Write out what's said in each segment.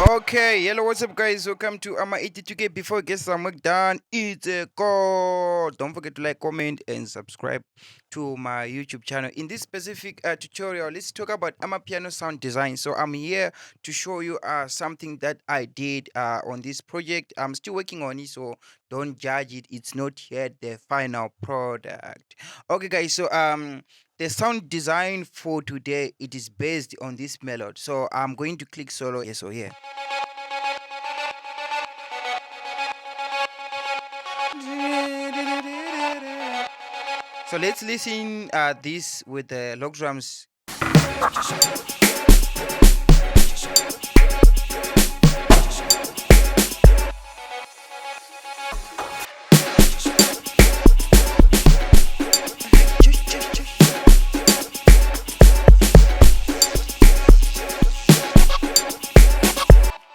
Okay, hello, what's up, guys? Welcome to Ama 82K. Before we get some work done, it's a call. Don't forget to like, comment, and subscribe to my YouTube channel. In this specific tutorial, let's talk about Amapiano sound design. So I'm here to show you something that I did on this project. I'm still working on it, so don't judge it. It's not yet the final product. Okay, guys. So the sound design for today, it is based on this melody. So I'm going to click solo. Yes, so here. So let's listen this with the log drums.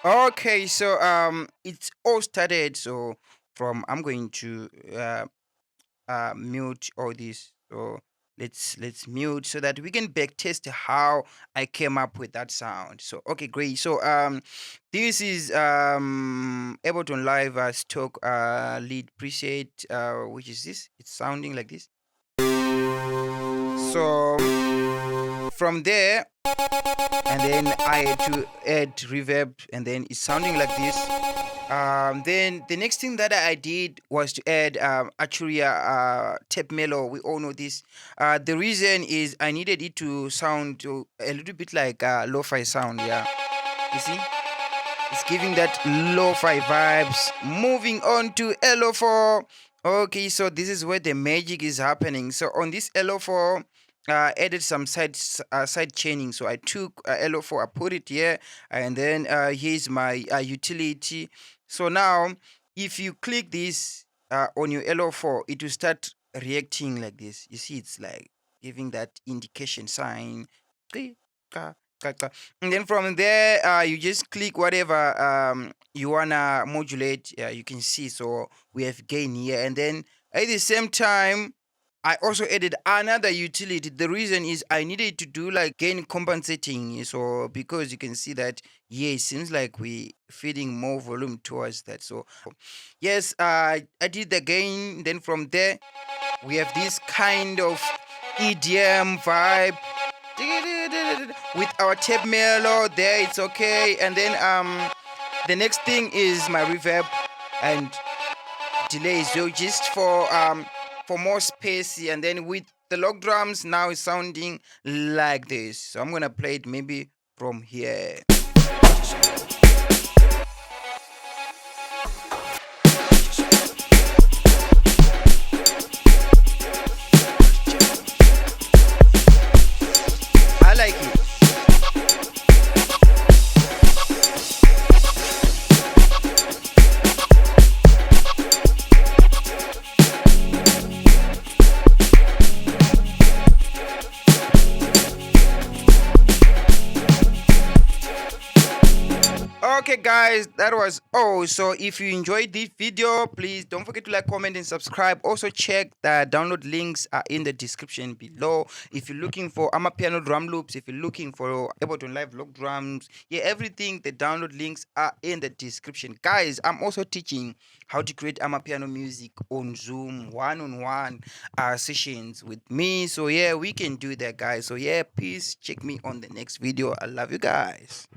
Okay, so it's all started. So from I'm going to mute all this. So let's mute so that we can back test how I came up with that sound. So okay, great. So this is Ableton Live stock lead preset, which is this. It's sounding like this. So from there, and then I had to add reverb, and then it's sounding like this. Then the next thing that I did was to add actually tape mellow. We all know this. The reason is I needed it to sound a little bit like lo-fi sound. Yeah, you see, it's giving that lo-fi vibes. Moving on to LO4. Okay, so this is where the magic is happening. So on this LO4, added some side chaining. So I took LO4, I put it here, and then here's my utility. So now, if you click this on your LO4, it will start reacting like this. You see, it's like giving that indication sign. And then from there, you just click whatever you wanna modulate. You can see. So we have gain here, and then at the same time, I also added another utility. The reason is I needed to do like gain compensating. So because you can see that, yeah, it seems like we feeding more volume towards that. So yes, I did the gain. Then from there, we have this kind of EDM vibe with our tape mellow there. It's okay. And then the next thing is my reverb and delay. So just for more space, and then with the log drums now it's sounding like this. So I'm gonna play it maybe from here. I like it. Okay, guys, that was all. So if you enjoyed this video, please don't forget to like, comment, and subscribe. Also check the download links are in the description below. If you're looking for Amapiano drum loops, if you're looking for Ableton Live log drums, yeah, everything, the download links are in the description. Guys, I'm also teaching how to create Amapiano music on Zoom, one-on-one sessions with me. So yeah, we can do that, guys. So yeah, please check me on the next video. I love you guys.